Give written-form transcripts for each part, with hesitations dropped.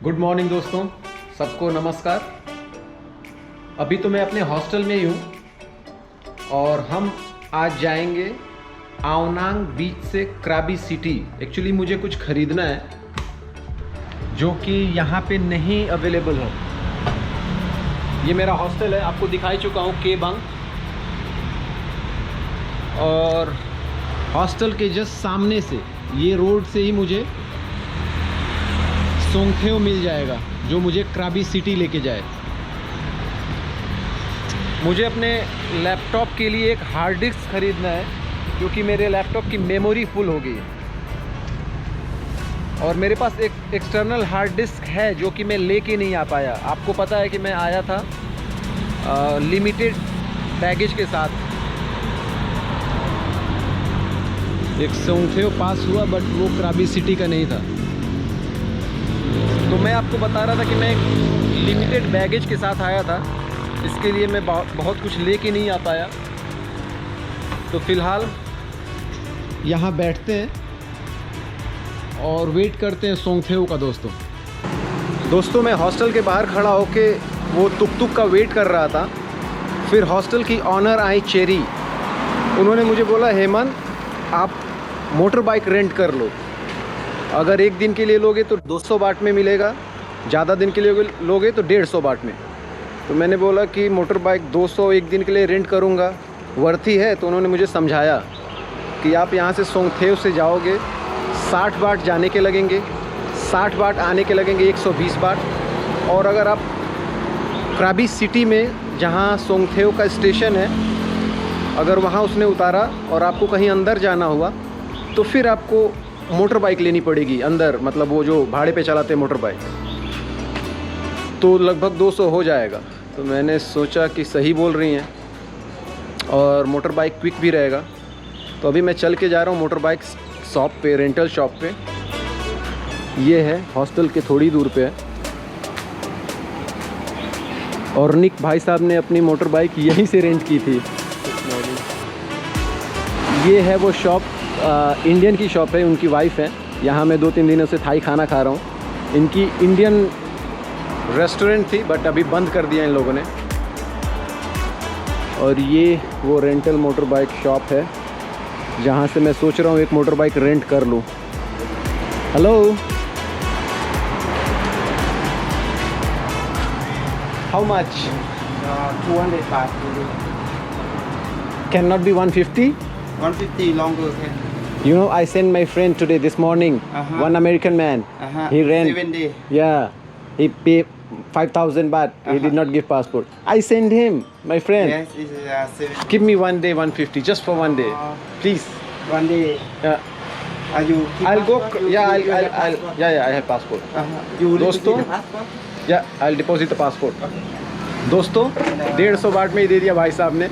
Good morning दोस्तों, सबको नमस्कार। अभी तो मैं अपने हॉस्टल में ही हूँ और हम आज जाएंगे आवनांग बीच से क्राबी सिटी। एक्चुअली मुझे कुछ ख़रीदना है जो कि यहाँ पे नहीं अवेलेबल है। ये मेरा हॉस्टल है, आपको दिखाई चुका हूँ के बंग, और हॉस्टल के जस्ट सामने से ये रोड से ही मुझे सोंगथेओ मिल जाएगा जो मुझे क्राबी सिटी लेके जाए। मुझे अपने लैपटॉप के लिए एक हार्ड डिस्क ख़रीदना है क्योंकि मेरे लैपटॉप की मेमोरी फुल हो गई है, और मेरे पास एक एक्सटर्नल हार्ड डिस्क है जो कि मैं लेके नहीं आ पाया। आपको पता है कि मैं आया था लिमिटेड बैगेज के साथ। एक सोंगथेओ पास हुआ बट वो क्राबी सिटी का नहीं था। तो मैं आपको बता रहा था कि मैं लिमिटेड बैगेज के साथ आया था, इसके लिए मैं बहुत कुछ लेके नहीं आ पाया। तो फ़िलहाल यहाँ बैठते हैं और वेट करते हैं सोंगथेओ का। दोस्तों मैं हॉस्टल के बाहर खड़ा होके वो तुक का वेट कर रहा था। फिर हॉस्टल की ऑनर आई चेरी, उन्होंने मुझे बोला, हेमंत आप मोटर बाइक रेंट कर लो। अगर एक दिन के लिए लोगे तो 200 बाट में मिलेगा, ज़्यादा दिन के लिए लोगे तो 150 बाट में। तो मैंने बोला कि मोटर बाइक 200 एक दिन के लिए रेंट करूँगा, वर्थी है। तो उन्होंने मुझे समझाया कि आप यहाँ से सोंगथेओ से जाओगे 60 बाट जाने के लगेंगे, 60 बाट आने के लगेंगे, 120 बाट। और अगर आप क्राबी सिटी में जहाँ सोंगथेओ का स्टेशन है, अगर वहाँ उसने उतारा और आपको कहीं अंदर जाना हुआ तो फिर आपको मोटर बाइक लेनी पड़ेगी अंदर, मतलब वो जो भाड़े पे चलाते हैं मोटर बाइक, तो लगभग 200 हो जाएगा। तो मैंने सोचा कि सही बोल रही हैं और मोटर बाइक क्विक भी रहेगा। तो अभी मैं चल के जा रहा हूँ मोटर बाइक शॉप पे, रेंटल शॉप पे। ये है हॉस्टल के थोड़ी दूर पे है, और निक भाई साहब ने अपनी मोटर बाइक यहीं से रेंट की थी। ये है वो शॉप, इंडियन की शॉप है, उनकी वाइफ है। यहाँ मैं 2-3 दिनों से थाई खाना खा रहा हूँ। इनकी इंडियन रेस्टोरेंट थी बट अभी बंद कर दिया इन लोगों ने। और ये वो रेंटल मोटर बाइक शॉप है जहाँ से मैं सोच रहा हूँ एक मोटर बाइक रेंट कर लूँ। Hello, how much? 200 baht. Can not be 150? 150 longer can. You know, I sent my friend today this morning. One American man. He ran. 7 day. Yeah, he paid 5,000 baht. He did not give passport. I sent him, my friend. Yes, it's 7. Give me one day 150, just for one day, please. 1 day. Yeah, Are you? keep I'll go. passport? Yeah, You have I'll. passport? Yeah, I have passport. You will दोस्तों? receive the passport? Yeah, I'll deposit the passport. दोस्तों 150 बाट में ही दे दिया भाई साहब ने,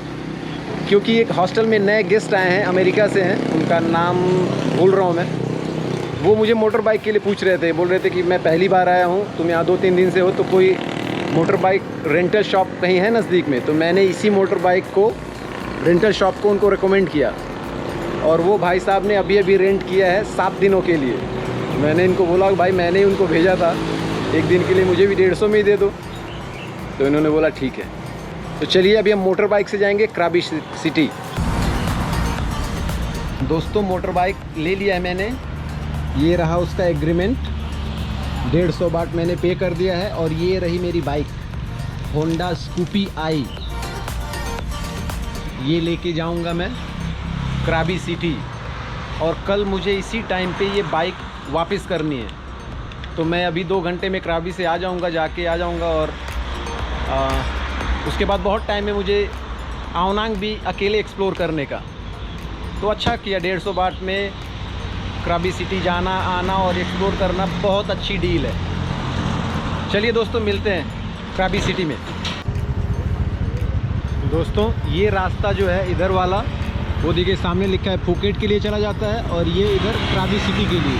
क्योंकि एक हॉस्टल में नए गेस्ट आए हैं, अमेरिका से हैं, उनका नाम भूल रहा हूँ मैं। वो मुझे मोटर बाइक के लिए पूछ रहे थे, बोल रहे थे कि मैं पहली बार आया हूँ, तुम यहाँ 2-3 दिन से हो, तो कोई मोटर बाइक रेंटल शॉप कहीं है नज़दीक में? तो मैंने इसी मोटर बाइक को, रेंटल शॉप को उनको रिकमेंड किया, और वो भाई साहब ने अभी अभी रेंट किया है 7 दिनों के लिए। मैंने इनको बोला भाई मैंने ही उनको भेजा था, एक दिन के लिए मुझे भी 150 में ही दे दो। तो इन्होंने बोला ठीक है। तो चलिए अभी हम मोटर बाइक से जाएंगे क्राबी सिटी। दोस्तों मोटर बाइक ले लिया है मैंने, ये रहा उसका एग्रीमेंट, 150 बाट मैंने पे कर दिया है। और ये रही मेरी बाइक होंडा स्कूपी आई, ये लेके जाऊंगा मैं क्राबी सिटी, और कल मुझे इसी टाइम पे ये बाइक वापस करनी है। तो मैं अभी 2 घंटे में क्राबी से आ जाऊंगा, जाके आ जाऊंगा, और उसके बाद बहुत टाइम है मुझे आवनांग भी अकेले एक्सप्लोर करने का। तो अच्छा किया, 150 बाट में क्राबी सिटी जाना आना और एक्सप्लोर करना बहुत अच्छी डील है। चलिए दोस्तों मिलते हैं क्राबी सिटी में। दोस्तों ये रास्ता जो है इधर वाला, वो देखिए सामने लिखा है फुकेट के लिए चला जाता है, और ये इधर क्राबी सिटी के लिए।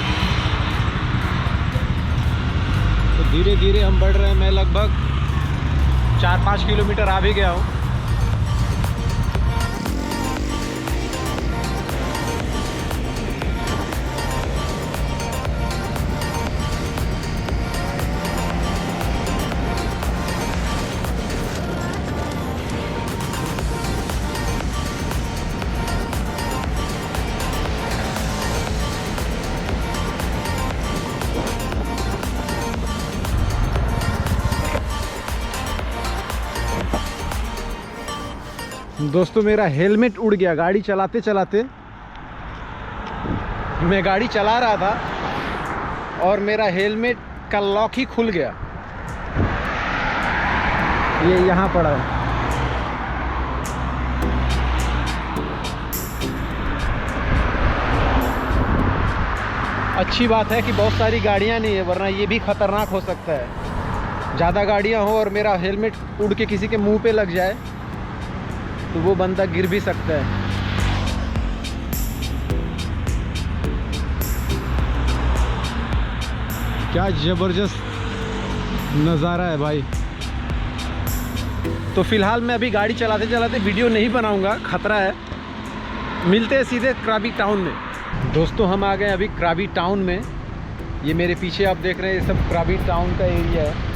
तो धीरे धीरे हम बढ़ रहे हैं, मैं लगभग 4-5 किलोमीटर आ भी गया हूँ। दोस्तों मेरा हेलमेट उड़ गया गाड़ी चलाते चलाते। मैं गाड़ी चला रहा था और मेरा हेलमेट का लॉक ही खुल गया। ये यहाँ पड़ा है। अच्छी बात है कि बहुत सारी गाड़ियाँ नहीं है, वरना ये भी खतरनाक हो सकता है। ज़्यादा गाड़ियाँ हो और मेरा हेलमेट उड़ के किसी के मुंह पे लग जाए तो वो बंदा गिर भी सकता है। क्या ज़बरदस्त नज़ारा है भाई। तो फिलहाल मैं अभी गाड़ी चलाते चलाते वीडियो नहीं बनाऊंगा, खतरा है। मिलते हैं सीधे क्राबी टाउन में। दोस्तों हम आ गए अभी क्राबी टाउन में। ये मेरे पीछे आप देख रहे हैं, ये सब क्राबी टाउन का एरिया है।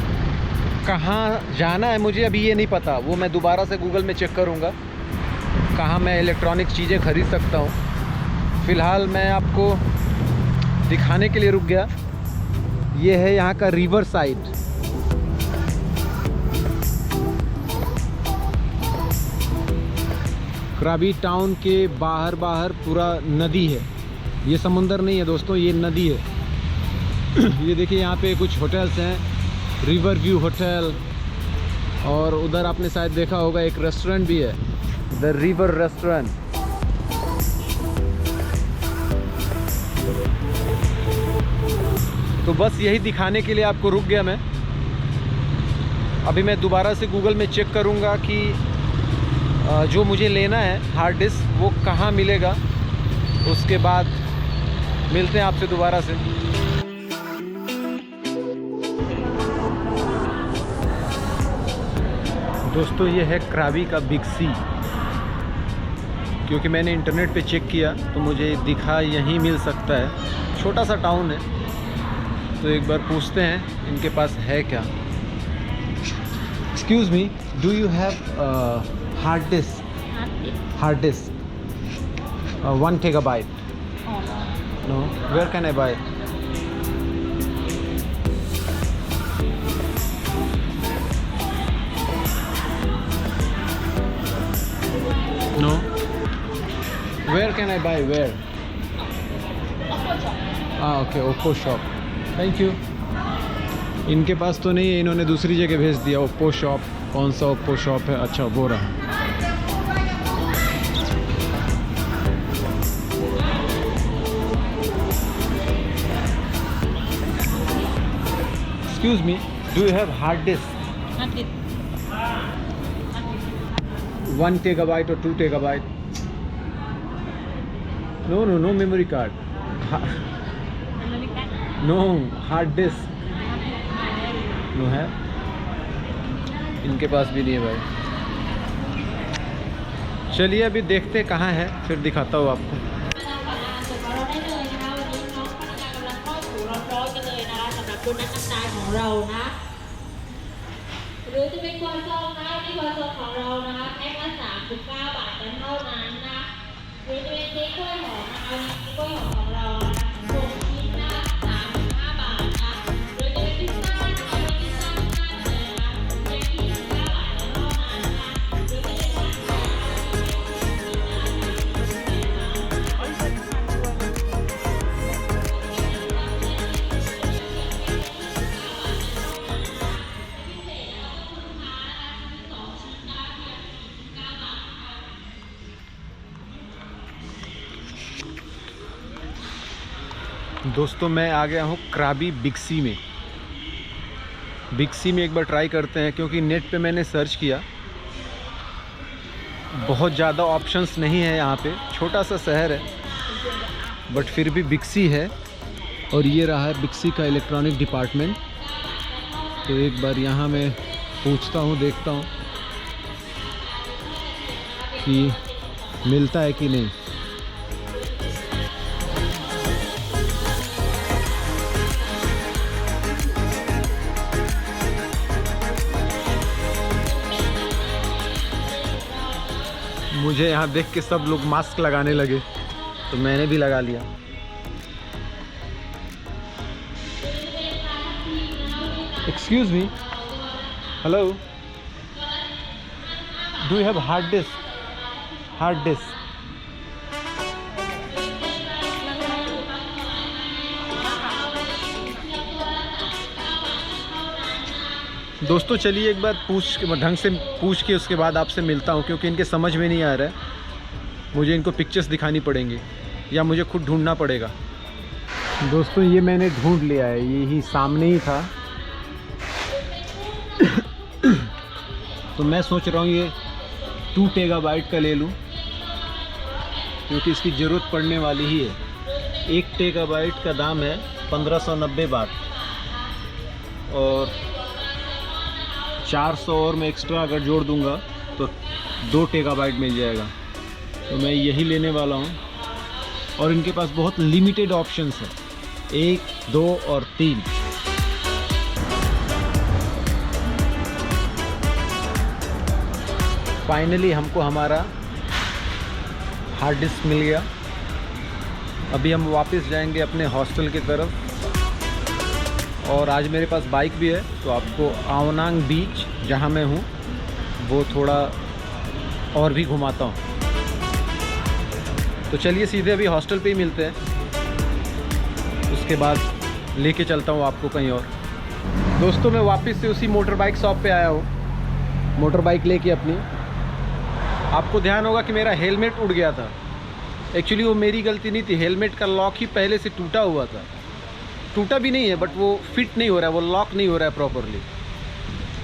कहाँ जाना है मुझे अभी ये नहीं पता, वो मैं दोबारा से गूगल में चेक करूँगा कहाँ मैं इलेक्ट्रॉनिक चीज़ें ख़रीद सकता हूँ। फ़िलहाल मैं आपको दिखाने के लिए रुक गया। ये है यहाँ का रिवर साइड। क्राबी टाउन के बाहर पूरा नदी है। ये समुंदर नहीं है दोस्तों, ये नदी है। ये देखिए यहाँ पे कुछ होटल्स हैं, रिवर व्यू होटल, और उधर आपने शायद देखा होगा एक रेस्टोरेंट भी है, द रिवर रेस्टोरेंट। तो बस यही दिखाने के लिए आपको रुक गया मैं। अभी मैं दोबारा से गूगल में चेक करूँगा कि जो मुझे लेना है हार्ड डिस्क वो कहाँ मिलेगा। उसके बाद मिलते हैं आपसे दोबारा से। दोस्तों ये है क्राबी का बिग सी, क्योंकि मैंने इंटरनेट पे चेक किया तो मुझे दिखा यहीं मिल सकता है। छोटा सा टाउन है, तो एक बार पूछते हैं इनके पास है क्या। Excuse me, do you have hard disk 1 TB? No. Where can I buy? No. Where can I buy? Where? Okay, Oppo shop. Thank you. इनके पास तो नहीं है, इन्होंने दूसरी जगह भेज दिया। ओप्पो शॉप, कौन सा ओप्पो शॉप है? अच्छा वो रहा। Excuse me, do you have hard disk? 1 TB or 2 TB? No memory card. No hard disk. No है, इनके पास भी नहीं है भाई। चलिए अभी देखते कहाँ है, फिर दिखाता हूँ आपको। दोस्तों मैं आ गया हूँ क्राबी बिग सी में। बिग सी में एक बार ट्राई करते हैं, क्योंकि नेट पे मैंने सर्च किया, बहुत ज़्यादा ऑप्शंस नहीं है यहाँ पे। छोटा सा शहर है बट फिर भी बिग सी है, और ये रहा है बिग सी का इलेक्ट्रॉनिक डिपार्टमेंट। तो एक बार यहाँ मैं पूछता हूँ, देखता हूँ कि मिलता है कि नहीं। मुझे यहाँ देख के सब लोग मास्क लगाने लगे तो मैंने भी लगा लिया। Excuse me, hello, do you have hard disk? Hard disk. दोस्तों चलिए एक बार ढंग से पूछ के उसके बाद आपसे मिलता हूँ, क्योंकि इनके समझ में नहीं आ रहा है। मुझे इनको पिक्चर्स दिखानी पड़ेंगी या मुझे खुद ढूंढना पड़ेगा। दोस्तों ये मैंने ढूंढ लिया है, यही सामने ही था। तो मैं सोच रहा हूँ ये 2 टेगाबाइट का ले लूँ, क्योंकि इसकी ज़रूरत पड़ने वाली ही है। 1 टेगाबाइट का दाम है 1590 बात, और 400 और मैं एक्स्ट्रा अगर जोड़ दूंगा तो 2 टेगाबाइट मिल जाएगा। तो मैं यही लेने वाला हूँ, और इनके पास बहुत लिमिटेड ऑप्शंस हैं, 1, 2 और 3। फाइनली हमको हमारा हार्ड डिस्क मिल गया। अभी हम वापस जाएंगे अपने हॉस्टल की तरफ, और आज मेरे पास बाइक भी है, तो आपको आवनांग बीच जहाँ मैं हूँ वो थोड़ा और भी घुमाता हूँ। तो चलिए सीधे अभी हॉस्टल पे ही मिलते हैं, उसके बाद लेके चलता हूँ आपको कहीं और। दोस्तों मैं वापस से उसी मोटर बाइक शॉप पे आया हूँ, मोटर बाइक लेके अपनी। आपको ध्यान होगा कि मेरा हेलमेट उड़ गया था। एक्चुअली वो मेरी गलती नहीं थी, हेलमेट का लॉक ही पहले से टूटा हुआ था। टूटा भी नहीं है, बट वो फिट नहीं हो रहा है, वो लॉक नहीं हो रहा है प्रॉपरली।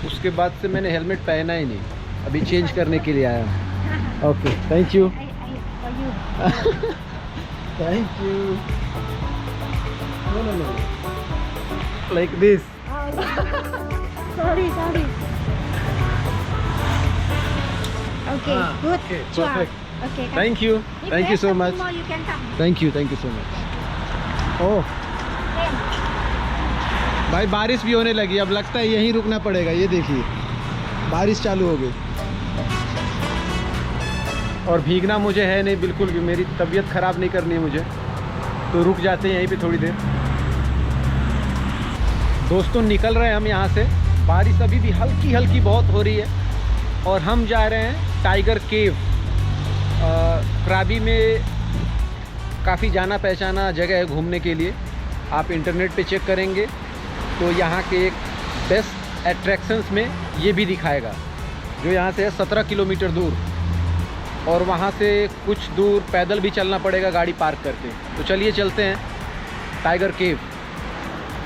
उसके बाद से मैंने हेलमेट पहना ही नहीं, अभी चेंज करने के लिए आया हूँ। Okay, thank you. Thank you. Know like this. Sorry. Okay, good. Okay, Sure. perfect. Okay. Thank you. If Thank you there's so something much. more, you can come. Thank you so much. ओह भाई बारिश भी होने लगी, अब लगता है यहीं रुकना पड़ेगा। ये देखिए बारिश चालू हो गई, और भीगना मुझे है नहीं बिल्कुल भी, मेरी तबीयत ख़राब नहीं करनी है मुझे, तो रुक जाते हैं यहीं पे थोड़ी देर। दोस्तों निकल रहे हैं हम यहाँ से, बारिश अभी भी हल्की हल्की बहुत हो रही है, और हम जा रहे हैं टाइगर केव। क्राबी में काफ़ी जाना पहचाना जगह है घूमने के लिए। आप इंटरनेट पे चेक करेंगे तो यहाँ के एक बेस्ट एट्रैक्शंस में ये भी दिखाएगा, जो यहाँ से है 17 किलोमीटर दूर, और वहाँ से कुछ दूर पैदल भी चलना पड़ेगा गाड़ी पार्क करके। तो चलिए चलते हैं टाइगर केव।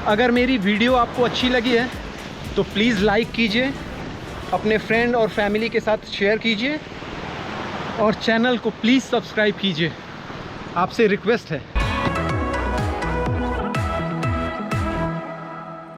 अगर मेरी वीडियो आपको अच्छी लगी है तो प्लीज़ लाइक कीजिए, अपने फ्रेंड और फैमिली के साथ शेयर कीजिए, और चैनल को प्लीज़ सब्सक्राइब कीजिए, आपसे रिक्वेस्ट है।